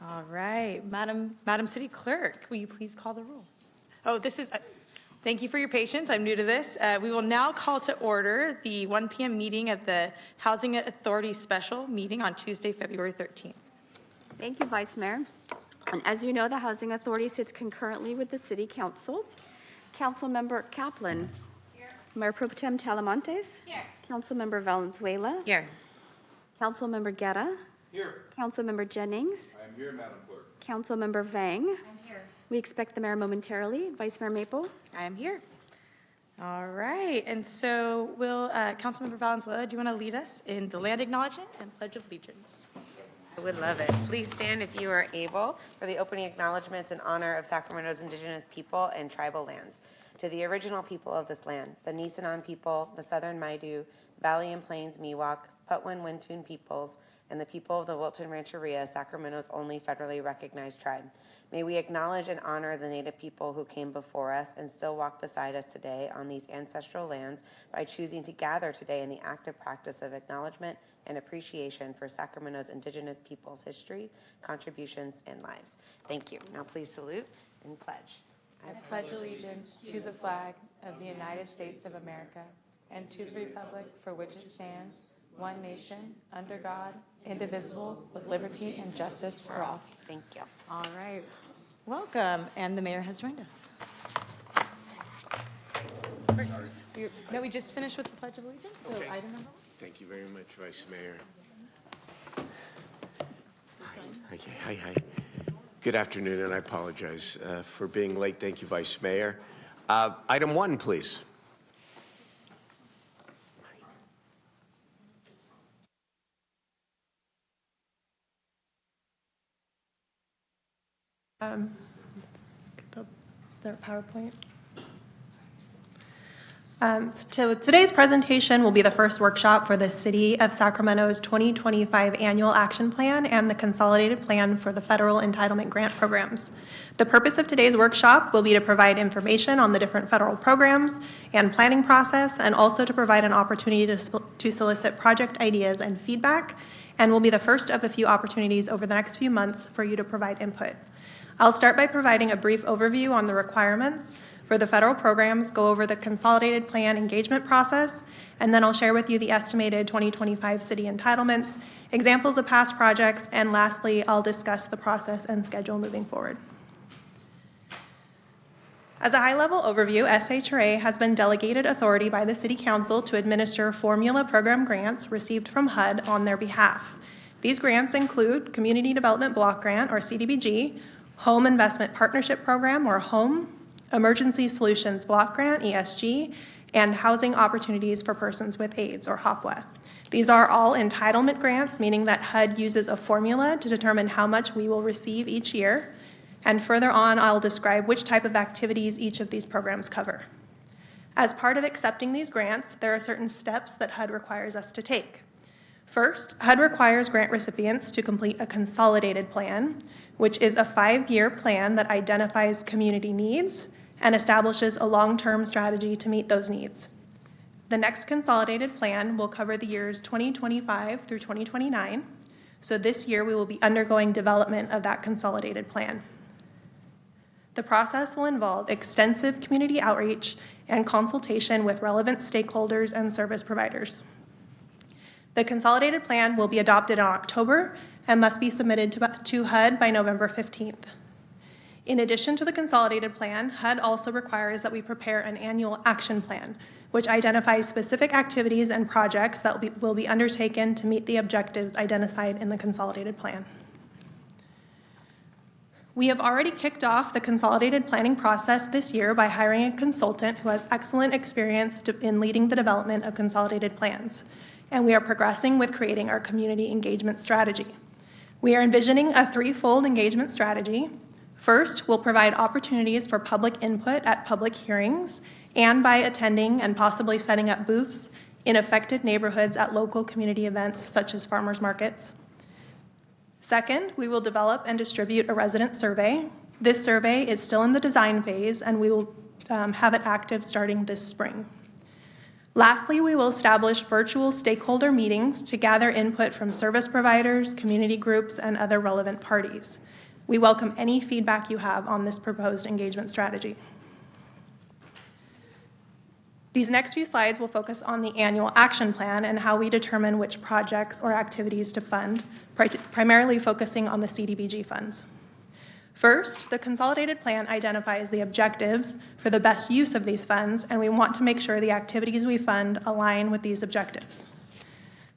All right, Madam City Clerk, will you please call the roll? Oh, thank you for your patience. I'm new to this. We will now call to order the 1 p.m. meeting of the Housing Authority Special Meeting on Tuesday, February 13th. Thank you, Vice Mayor. And as you know, the Housing Authority sits concurrently with the City Council. Councilmember Kaplan. Here. Mayor Pro Tem Talamontes. Here. Councilmember Valenzuela. Here. Councilmember Guerra. Here. Councilmember Jennings. I am here, Madam Clerk. Councilmember Vang. I'm here. We expect the mayor momentarily. Vice Mayor Maple. I am here. All right, and so will Councilmember Valenzuela, do you want to lead us in the land acknowledgement and Pledge of Allegiance? I would love it. Please stand if you are able for the opening acknowledgments in honor of Sacramento's indigenous people and tribal lands. To the original people of this land, the Nisenan people, the Southern Maidu, Valley and Plains Miwok, Patwin Wintun peoples, and the people of the Wilton Rancheria, Sacramento's only federally recognized tribe. May we acknowledge and honor the Native people who came before us and still walk beside us today on these ancestral lands by choosing to gather today in the active practice of acknowledgement and appreciation for Sacramento's indigenous people's history, contributions, and lives. Thank you. Now please salute and pledge. I pledge allegiance to the flag of the United States of America and to the republic for which it stands, one nation, under God, indivisible, with liberty and justice for all. Thank you. All right, welcome, and the mayor has joined us. We just finished with the Pledge of Allegiance, so Okay. item number 1. Thank you very much, Vice Mayor. Hi. Good afternoon, and I apologize for being late. Thank you, Vice Mayor. Item 1, please. Is there a PowerPoint? So today's presentation will be the first workshop for the City of Sacramento's 2025 Annual Action Plan and the Consolidated Plan for the Federal Entitlement Grant Programs. The purpose of today's workshop will be to provide information on the different federal programs and planning process, and also to provide an opportunity to solicit project ideas and feedback, and will be the first of a few opportunities over the next few months for you to provide input. I'll start by providing a brief overview on the requirements for the federal programs, go over the consolidated plan engagement process, and then I'll share with you the estimated 2025 city entitlements, examples of past projects, and lastly, I'll discuss the process and schedule moving forward. As a high-level overview, SHRA has been delegated authority by the City Council to administer formula program grants received from HUD on their behalf. These grants include Community Development Block Grant, or CDBG, Home Investment Partnership Program, or HOME, Emergency Solutions Block Grant, ESG, and Housing Opportunities for Persons with AIDS, or HOPWA. These are all entitlement grants, meaning that HUD uses a formula to determine how much we will receive each year. And further on, I'll describe which type of activities each of these programs cover. As part of accepting these grants, there are certain steps that HUD requires us to take. First, HUD requires grant recipients to complete a consolidated plan, which is a 5-year plan that identifies community needs and establishes a long-term strategy to meet those needs. The next consolidated plan will cover the years 2025 through 2029, so this year we will be undergoing development of that consolidated plan. The process will involve extensive community outreach and consultation with relevant stakeholders and service providers. The consolidated plan will be adopted in October and must be submitted to HUD by November 15th. In addition to the consolidated plan, HUD also requires that we prepare an annual action plan, which identifies specific activities and projects that will be undertaken to meet the objectives identified in the consolidated plan. We have already kicked off the consolidated planning process this year by hiring a consultant who has excellent experience in leading the development of consolidated plans, and we are progressing with creating our community engagement strategy. We are envisioning a 3-fold engagement strategy. First, we'll provide opportunities for public input at public hearings and by attending and possibly setting up booths in affected neighborhoods at local community events such as farmers markets. Second, we will develop and distribute a resident survey. This survey is still in the design phase, and we will have it active starting this spring. Lastly, we will establish virtual stakeholder meetings to gather input from service providers, community groups, and other relevant parties. We welcome any feedback you have on this proposed engagement strategy. These next few slides will focus on the annual action plan and how we determine which projects or activities to fund, primarily focusing on the CDBG funds. First, the consolidated plan identifies the objectives for the best use of these funds, and we want to make sure the activities we fund align with these objectives.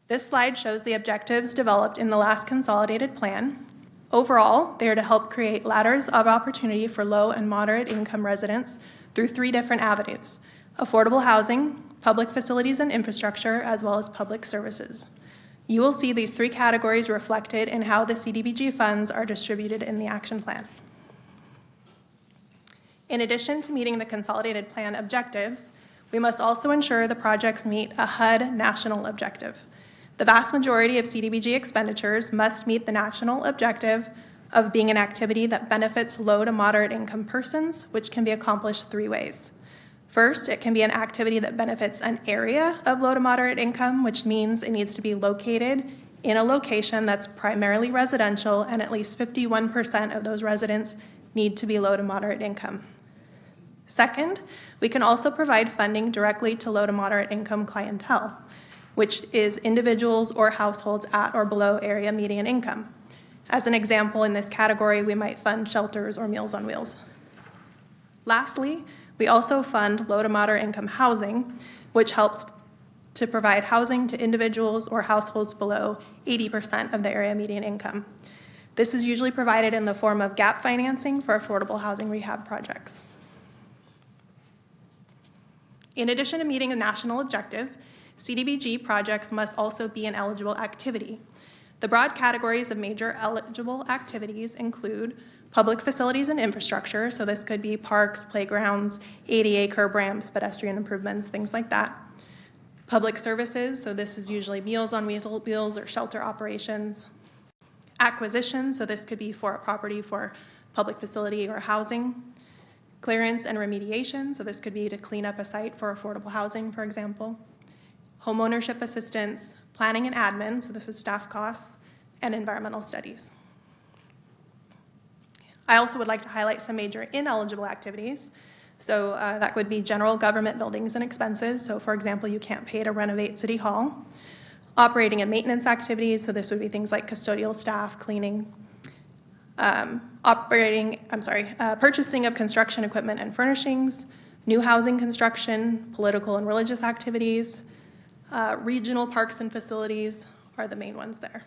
This slide shows the objectives developed in the last consolidated plan. Overall, they are to help create ladders of opportunity for low and moderate income residents through 3 different avenues: affordable housing, public facilities and infrastructure, as well as public services. You will see these 3 categories reflected in how the CDBG funds are distributed in the action plan. In addition to meeting the consolidated plan objectives, we must also ensure the projects meet a HUD national objective. The vast majority of CDBG expenditures must meet the national objective of being an activity that benefits low to moderate income persons, which can be accomplished 3 ways. First, it can be an activity that benefits an area of low to moderate income, which means it needs to be located in a location that's primarily residential, and at least 51% of those residents need to be low to moderate income. Second, we can also provide funding directly to low to moderate income clientele, which is individuals or households at or below area median income. As an example, in this category, we might fund shelters or Meals on Wheels. Lastly, we also fund low to moderate income housing, which helps to provide housing to individuals or households below 80% of the area median income. This is usually provided in the form of gap financing for affordable housing rehab projects. In addition to meeting a national objective, CDBG projects must also be an eligible activity. The broad categories of major eligible activities include public facilities and infrastructure, so this could be parks, playgrounds, ADA curb ramps, pedestrian improvements, things like that. Public services, so this is usually Meals on Wheels or shelter operations. Acquisition, so this could be for a property for public facility or housing. Clearance and remediation, so this could be to clean up a site for affordable housing, for example. Homeownership assistance, planning and admin, so this is staff costs, and environmental studies. I also would like to highlight some major ineligible activities. So that would be general government buildings and expenses. So for example, you can't pay to renovate City Hall. Operating and maintenance activities, so this would be things like custodial staff, cleaning. Purchasing of construction equipment and furnishings, new housing construction, political and religious activities, regional parks and facilities are the main ones there.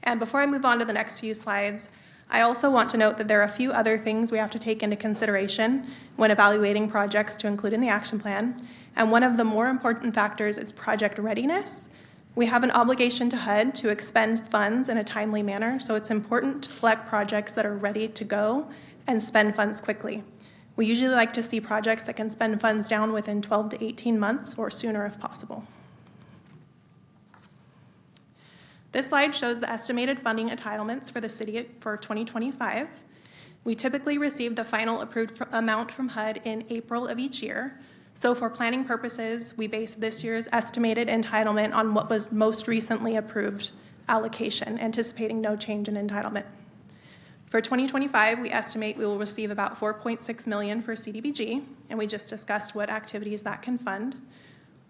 And before I move on to the next few slides, I also want to note that there are a few other things we have to take into consideration when evaluating projects to include in the action plan, and one of the more important factors is project readiness. We have an obligation to HUD to expend funds in a timely manner, so it's important to select projects that are ready to go and spend funds quickly. We usually like to see projects that can spend funds down within 12 to 18 months or sooner if possible. This slide shows the estimated funding entitlements for the city for 2025. We typically receive the final approved amount from HUD in April of each year. So for planning purposes, we base this year's estimated entitlement on what was most recently approved allocation, anticipating no change in entitlement. For 2025, we estimate we will receive about $4.6 million for CDBG, and we just discussed what activities that can fund.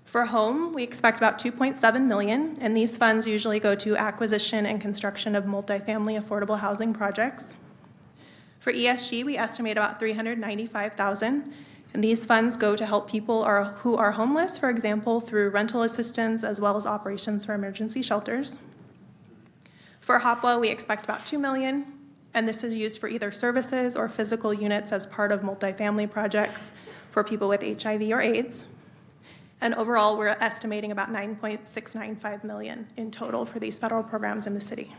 For home, we expect about $2.7 million, and these funds usually go to acquisition and construction of multifamily affordable housing projects. For ESG, we estimate about $395,000, and these funds go to help people who are homeless, for example, through rental assistance as well as operations for emergency shelters. For HOPWA, we expect about $2 million, and this is used for either services or physical units as part of multifamily projects for people with HIV or AIDS. And overall, we're estimating about $9.695 million in total for these federal programs in the city.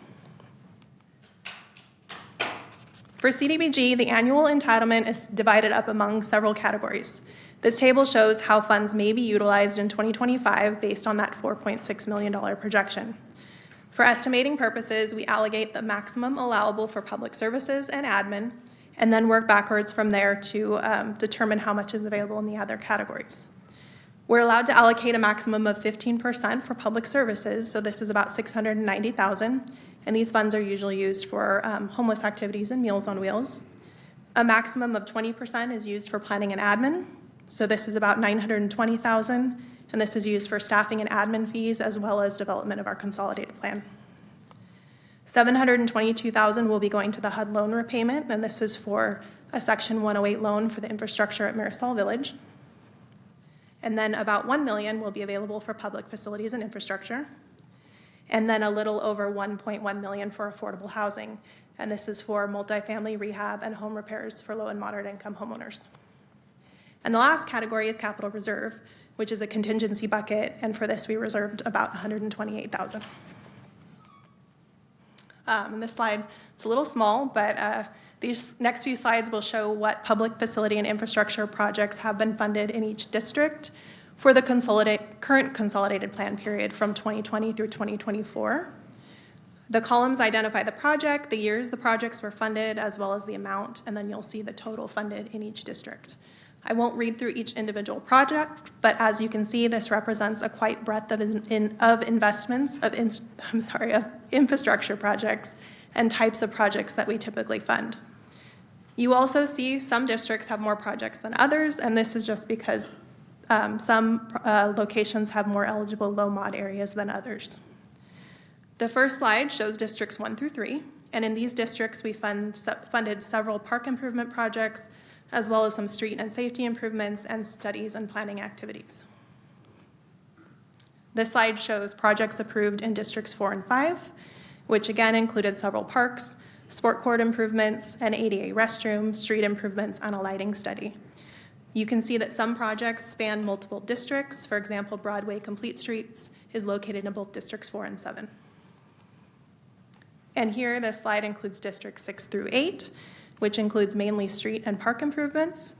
For CDBG, the annual entitlement is divided up among several categories. This table shows how funds may be utilized in 2025 based on that $4.6 million projection. For estimating purposes, we allocate the maximum allowable for public services and admin, and then work backwards from there to determine how much is available in the other categories. We're allowed to allocate a maximum of 15% for public services, so this is about $690,000, and these funds are usually used for homeless activities and Meals on Wheels. A maximum of 20% is used for planning and admin, so this is about $920,000, and this is used for staffing and admin fees as well as development of our consolidated plan. $722,000 will be going to the HUD loan repayment, and this is for a Section 108 loan for the infrastructure at Marisol Village. And then about $1 million will be available for public facilities and infrastructure. And then a little over $1.1 million for affordable housing, and this is for multifamily rehab and home repairs for low and moderate income homeowners. And the last category is capital reserve, which is a contingency bucket, and for this we reserved about $128,000. And this slide, it's a little small, but these next few slides will show what public facility and infrastructure projects have been funded in each district for the current consolidated plan period from 2020 through 2024. The columns identify the project, the years the projects were funded, as well as the amount, and then you'll see the total funded in each district. I won't read through each individual project, but as you can see, this represents a quite breadth of investments, of infrastructure projects and types of projects that we typically fund. You also see some districts have more projects than others, and this is just because some locations have more eligible low mod areas than others. The first slide shows districts 1 through 3, and in these districts we funded several park improvement projects, as well as some street and safety improvements and studies and planning activities. This slide shows projects approved in districts 4 and 5, which again included several parks, sport court improvements, an ADA restroom, street improvements, and a lighting study. You can see that some projects span multiple districts. For example, Broadway Complete Streets is located in both districts 4 and 7. And here, this slide includes districts 6 through 8, which includes mainly street and park improvements.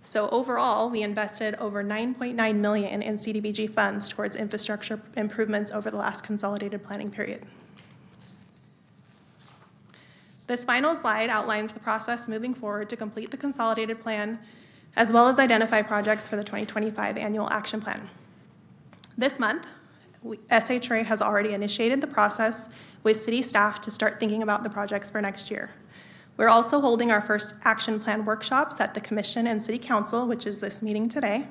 So overall, we invested over $9.9 million in CDBG funds towards infrastructure improvements over the last consolidated planning period. This final slide outlines the process moving forward to complete the consolidated plan, as well as identify projects for the 2025 annual action plan. This month, SHRA has already initiated the process with city staff to start thinking about the projects for next year. We're also holding our first action plan workshops at the Commission and City Council, which is this meeting today.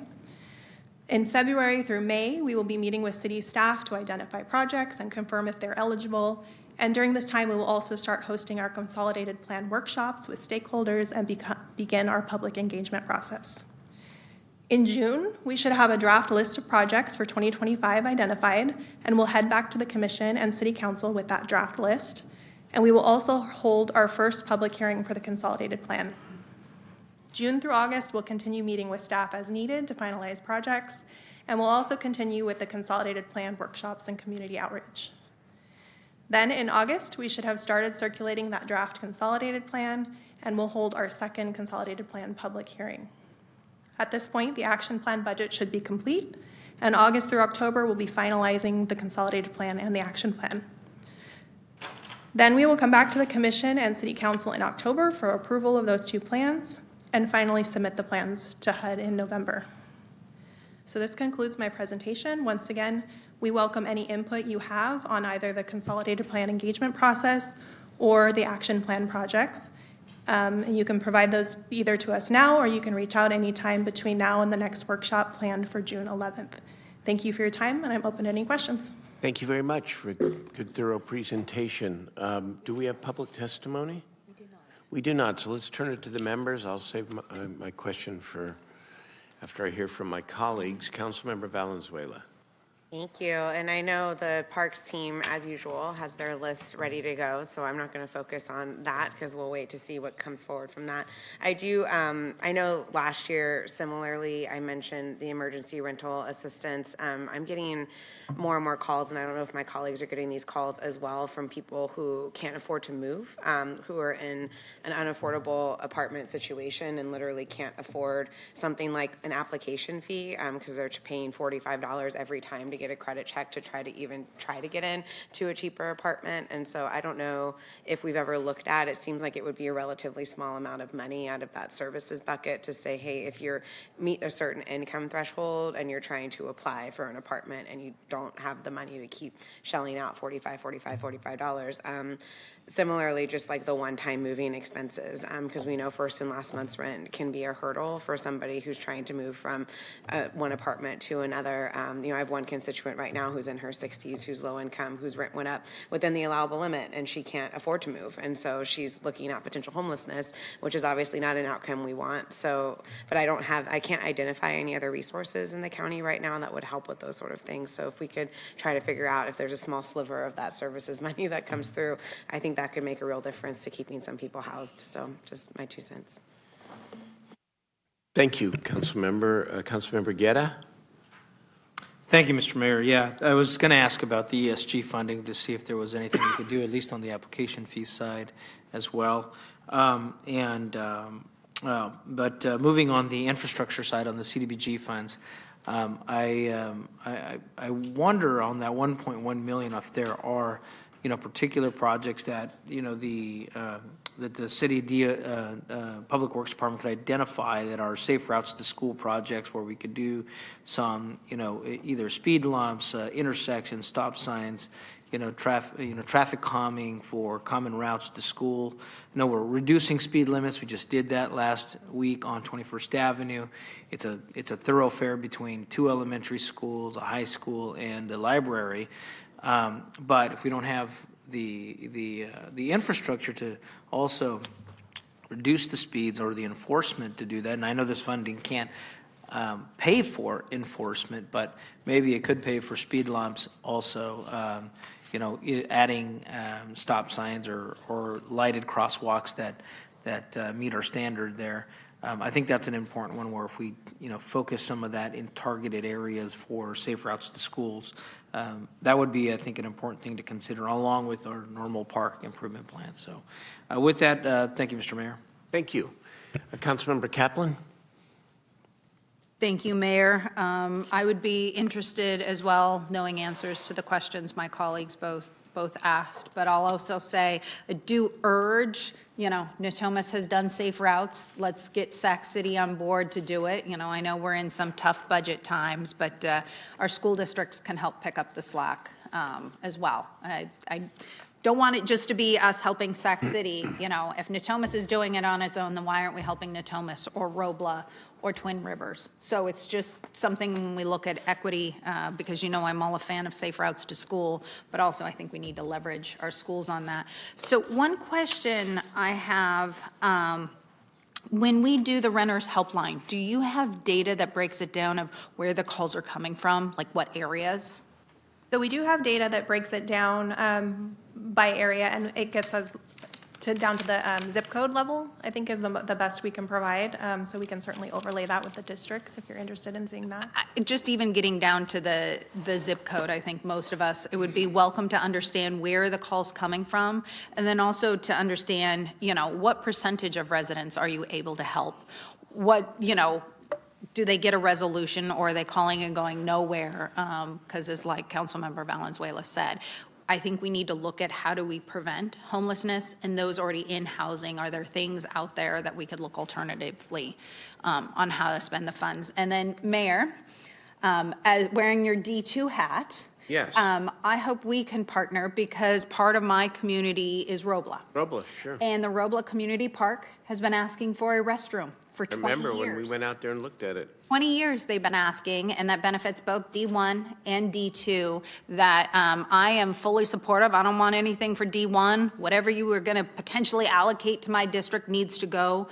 In February through May, we will be meeting with city staff to identify projects and confirm if they're eligible. And during this time, we will also start hosting our consolidated plan workshops with stakeholders and begin our public engagement process. In June, we should have a draft list of projects for 2025 identified, and we'll head back to the Commission and City Council with that draft list. And we will also hold our first public hearing for the consolidated plan. June through August, we'll continue meeting with staff as needed to finalize projects, and we'll also continue with the consolidated plan workshops and community outreach. Then in August, we should have started circulating that draft consolidated plan, and we'll hold our second consolidated plan public hearing. At this point, the action plan budget should be complete, and August through October, we'll be finalizing the consolidated plan and the action plan. Then we will come back to the Commission and City Council in October for approval of those two plans, and finally submit the plans to HUD in November. So this concludes my presentation. Once again, we welcome any input you have on either the consolidated plan engagement process or the action plan projects. And you can provide those either to us now, or you can reach out anytime between now and the next workshop planned for June 11th. Thank you for your time, and I'm open to any questions. Thank you very much for a good, thorough presentation. Do we have public testimony? We do not. We do not, so let's turn it to the members. I'll save my question for after I hear from my colleagues. Councilmember Valenzuela. Thank you. And I know the Parks team, as usual, has their list ready to go, so I'm not going to focus on that because we'll wait to see what comes forward from that. I know last year, similarly, I mentioned the emergency rental assistance. I'm getting more and more calls, and I don't know if my colleagues are getting these calls as well from people who can't afford to move, who are in an unaffordable apartment situation and literally can't afford something like an application fee because they're paying $45 every time to get a credit check to try to get in to a cheaper apartment. And so I don't know if we've ever looked at, it seems like it would be a relatively small amount of money out of that services bucket to say, hey, if you're meet a certain income threshold and you're trying to apply for an apartment and you don't have the money to keep shelling out $45. Similarly, just like the one-time moving expenses, because we know first and last month's rent can be a hurdle for somebody who's trying to move from one apartment to another. I have one constituent right now who's in her 60s, who's low income, whose rent went up within the allowable limit, and she can't afford to move. And so she's looking at potential homelessness, which is obviously not an outcome we want. So, but I can't identify any other resources in the county right now that would help with those sort of things. So if we could try to figure out if there's a small sliver of that services money that comes through, I think that could make a real difference to keeping some people housed. So just my 2 cents. Thank you, Councilmember. Councilmember Guerra? Thank you, Mr. Mayor. Yeah, I was going to ask about the ESG funding to see if there was anything we could do, at least on the application fee side as well. Moving on the infrastructure side on the CDBG funds, I wonder on that 1.1 million if there are, particular projects that, that the city Public Works Department could identify that are safe routes to school projects where we could do some, either speed lumps, intersections, stop signs, traffic calming for common routes to school. We're reducing speed limits. We just did that last week on 21st Avenue. It's a thoroughfare between 2 elementary schools, a high school, and the library. But if we don't have the infrastructure to also reduce the speeds or the enforcement to do that, and I know this funding can't pay for enforcement, but maybe it could pay for speed lumps also, adding stop signs or lighted crosswalks that meet our standard there. I think that's an important one where if we, focus some of that in targeted areas for safe routes to schools, that would be, I think, an important thing to consider along with our normal park improvement plan. So with that, thank you, Mr. Mayor. Thank you. Councilmember Kaplan? Thank you, Mayor. I would be interested as well knowing answers to the questions my colleagues both asked, but I'll also say I do urge, Natomas has done safe routes. Let's get Sac City on board to do it. I know we're in some tough budget times, but our school districts can help pick up the slack as well. I don't want it just to be us helping Sac City. If Natomas is doing it on its own, then why aren't we helping Natomas or Robla or Twin Rivers? So it's just something when we look at equity, because I'm all a fan of safe routes to school, but also I think we need to leverage our schools on that. So one question I have, when we do the renters helpline, do you have data that breaks it down of where the calls are coming from, like what areas? So we do have data that breaks it down by area, and it gets us down to the zip code level, I think is the best we can provide. So we can certainly overlay that with the districts if you're interested in seeing that. Just even getting down to the zip code, I think most of us, it would be welcome to understand where the call's coming from, and then also to understand, what percentage of residents are you able to help? What, do they get a resolution, or are they calling and going nowhere? Because as like Councilmember Valenzuela said, I think we need to look at how do we prevent homelessness, and those already in housing, are there things out there that we could look alternatively on how to spend the funds? And then Mayor, wearing your D2 hat, Yes. I hope we can partner because part of my community is Robla. Robla, sure. And the Robla Community Park has been asking for a restroom for 20 years. Remember when we went out there and looked at it? 20 years they've been asking, and that benefits both D1 and D2, that I am fully supportive. I don't want anything for D1. Whatever you were going to potentially allocate to my district needs to go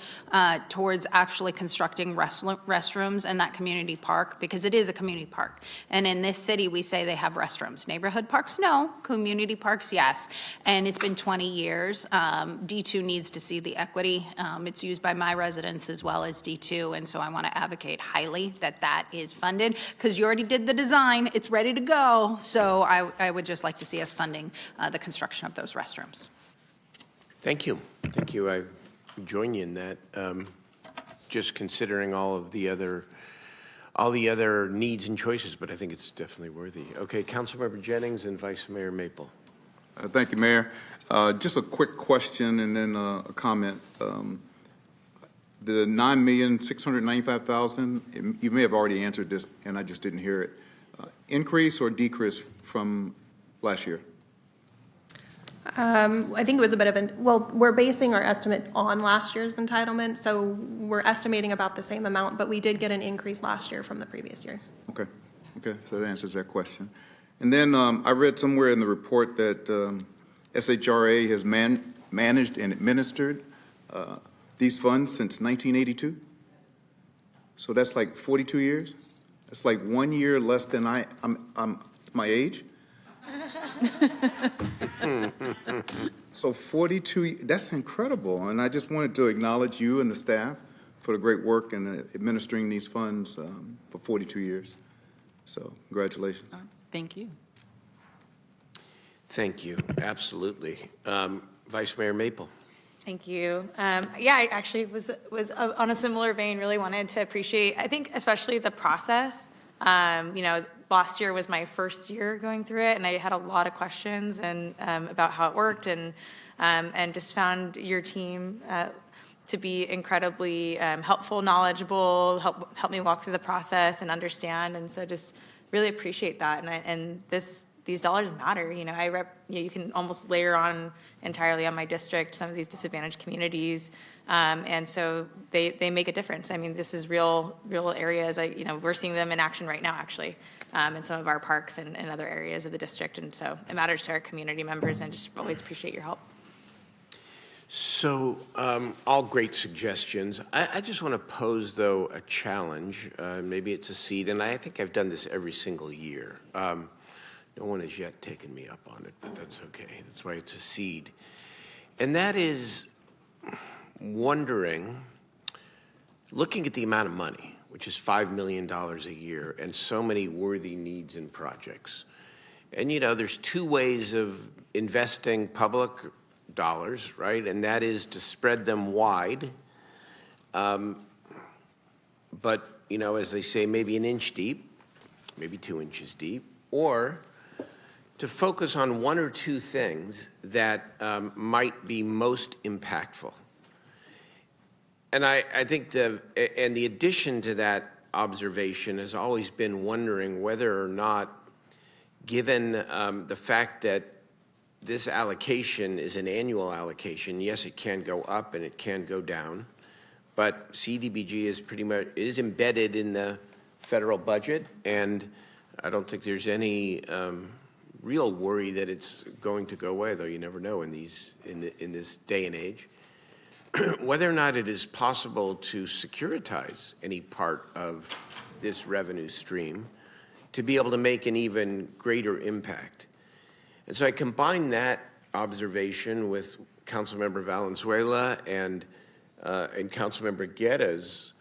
towards actually constructing restrooms in that community park, because it is a community park. And in this city, we say they have restrooms. Neighborhood parks, no. Community parks, yes. And it's been 20 years. D2 needs to see the equity. It's used by my residents as well as D2, and so I want to advocate highly that is funded, because you already did the design, it's ready to go. So I would just like to see us funding the construction of those restrooms. Thank you. Thank you. I join you in that. Just considering all of the other all the other needs and choices, but I think it's definitely worthy. Okay, Councilmember Jennings and Vice Mayor Maple. Thank you, Mayor. Just a quick question and then a comment. The $9,695,000, you may have already answered this, and I just didn't hear it. Increase or decrease from last year? I think it was a bit of we're basing our estimate on last year's entitlement, so we're estimating about the same amount, but we did get an increase last year from the previous year. Okay, so that answers that question. And then I read somewhere in the report that SHRA has managed and administered these funds since 1982. So that's like 42 years. That's like 1 year less than I'm my age. So 42, that's incredible. And I just wanted to acknowledge you and the staff for the great work in administering these funds for 42 years. So congratulations. Thank you. Thank you, absolutely. Vice Mayor Maple. Thank you. Yeah, I actually was on a similar vein, really wanted to appreciate, I think especially the process. You know, last year was my first year going through it, and I had a lot of questions and about how it worked, and just found your team to be incredibly helpful, knowledgeable, help me walk through the process and understand, and so just really appreciate that. And these dollars matter. You know, you can almost layer on entirely on my district some of these disadvantaged communities, and so they make a difference. I mean, this is real areas. You know, we're seeing them in action right now, actually, in some of our parks and other areas of the district, and so it matters to our community members. And just always appreciate your help. So, all great suggestions. I just want to pose, though, a challenge. Maybe it's a seed, and I think I've done this every single year. No one has yet taken me up on it, but that's okay. That's why it's a seed. And that is wondering, looking at the amount of money, which is $5 million a year, and so many worthy needs and projects. And, you know, there's two ways of investing public dollars, right? And that is to spread them wide. But, you know, as they say, maybe an inch deep, maybe 2 inches deep, or to focus on one or two things that might be most impactful. And I think the addition to that observation has always been wondering whether or not, given the fact that this allocation is an annual allocation, yes, it can go up and it can go down, but CDBG is pretty much embedded in the federal budget, and I don't think there's any real worry that it's going to go away, though you never know in this day and age. Whether or not it is possible to securitize any part of this revenue stream to be able to make an even greater impact. And so I combine that observation with Councilmember Valenzuela and Councilmember Guetta's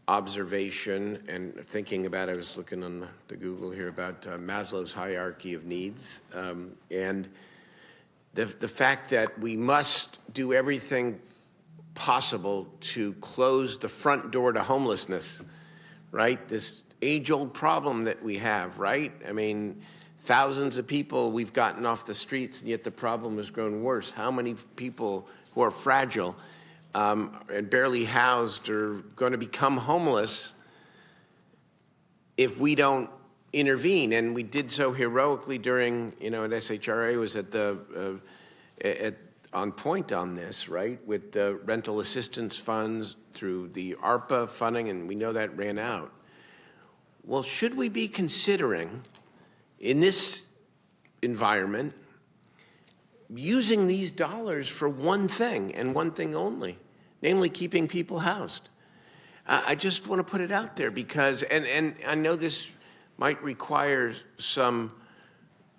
observation and thinking about, I was looking on the Google here about Maslow's hierarchy of needs, and the fact that we must do everything possible to close the front door to homelessness, right? This age-old problem that we have, right? I mean, thousands of people we've gotten off the streets, and yet the problem has grown worse. How many people who are fragile and barely housed are going to become homeless if we don't intervene? And we did so heroically during, you know, and SHRA was on point on this, right, with the rental assistance funds through the ARPA funding, and we know that ran out. Well, should we be considering, in this environment, using these dollars for one thing and one thing only, namely keeping people housed? I just want to put it out there because, and I know this might require some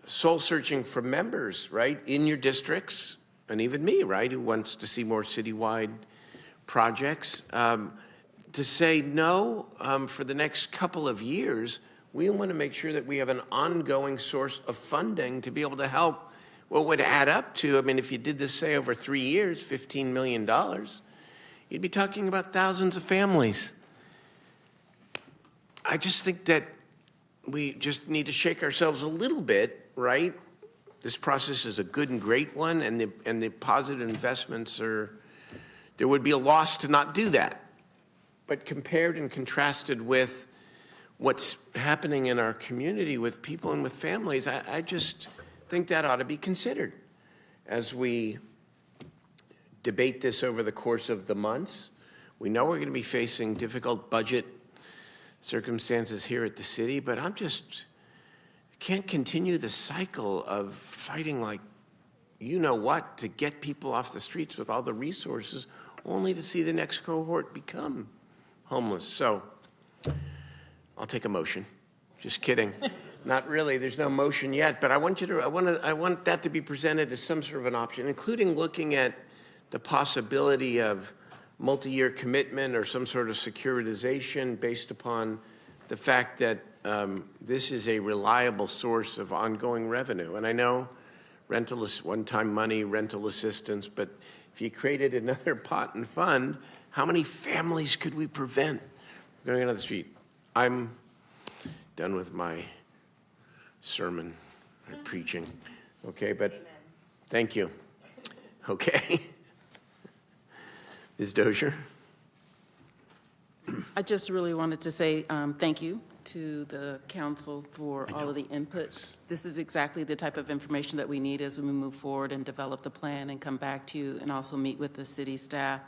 soul searching from members, right, in your districts, and even me, right, who wants to see more citywide projects, to say no, for the next couple of years, we want to make sure that we have an ongoing source of funding to be able to help what would add up to, I mean, if you did this, say, over 3 years, $15 million, you'd be talking about thousands of families. I just think that we just need to shake ourselves a little bit, right? This process is a good and great one, and the positive investments are, there would be a loss to not do that. But compared and contrasted with what's happening in our community with people and with families, I just think that ought to be considered as we debate this over the course of the months. We know we're going to be facing difficult budget circumstances here at the city, but can't continue the cycle of fighting like you know what to get people off the streets with all the resources, only to see the next cohort become homeless. So I'll take a motion. Just kidding. Not really. There's no motion yet, but I want that to be presented as some sort of an option, including looking at the possibility of multi-year commitment or some sort of securitization based upon the fact that this is a reliable source of ongoing revenue. And I know one-time money, rental assistance, but if you created another pot and fund, how many families could we prevent going on the street? I'm done with my sermon, my preaching, okay, but amen. Thank you. Okay. Ms. Dozier? I just really wanted to say thank you to the council for all of the input. This is exactly the type of information that we need as we move forward and develop the plan and come back to you and also meet with the city staff.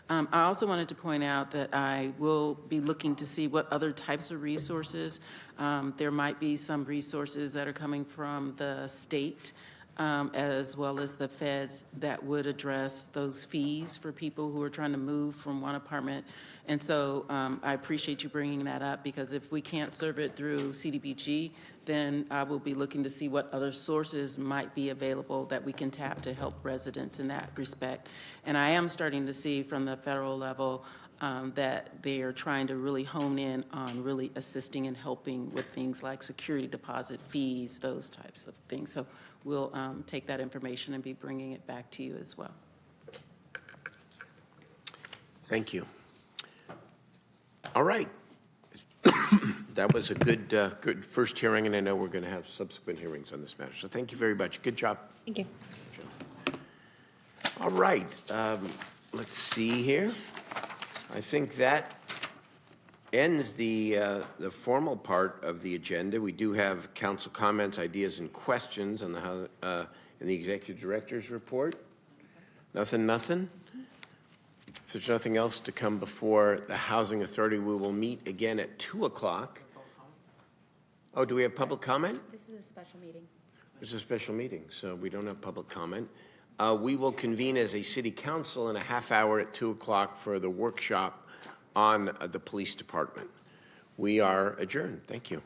I also wanted to point out that I will be looking to see what other types of resources. There might be some resources that are coming from the state as well as the feds that would address those fees for people who are trying to move from one apartment. And so I appreciate you bringing that up, because if we can't serve it through CDBG, then I will be looking to see what other sources might be available that we can tap to help residents in that respect. And I am starting to see from the federal level that they are trying to really hone in on really assisting and helping with things like security deposit fees, those types of things. So we'll take that information and be bringing it back to you as well. Thank you. All right. That was a good first hearing, and I know we're going to have subsequent hearings on this matter. So thank you very much. Good job. Thank you. All right. Let's see here. I think that ends the formal part of the agenda. We do have council comments, ideas, and questions on in the executive director's report. Nothing? If there's nothing else to come before the Housing Authority, we will meet again at 2 o'clock. Oh, do we have public comment? This is a special meeting. This is a special meeting, so we don't have public comment. We will convene as a city council in a half hour at 2 o'clock for the workshop on the police department. We are adjourned. Thank you.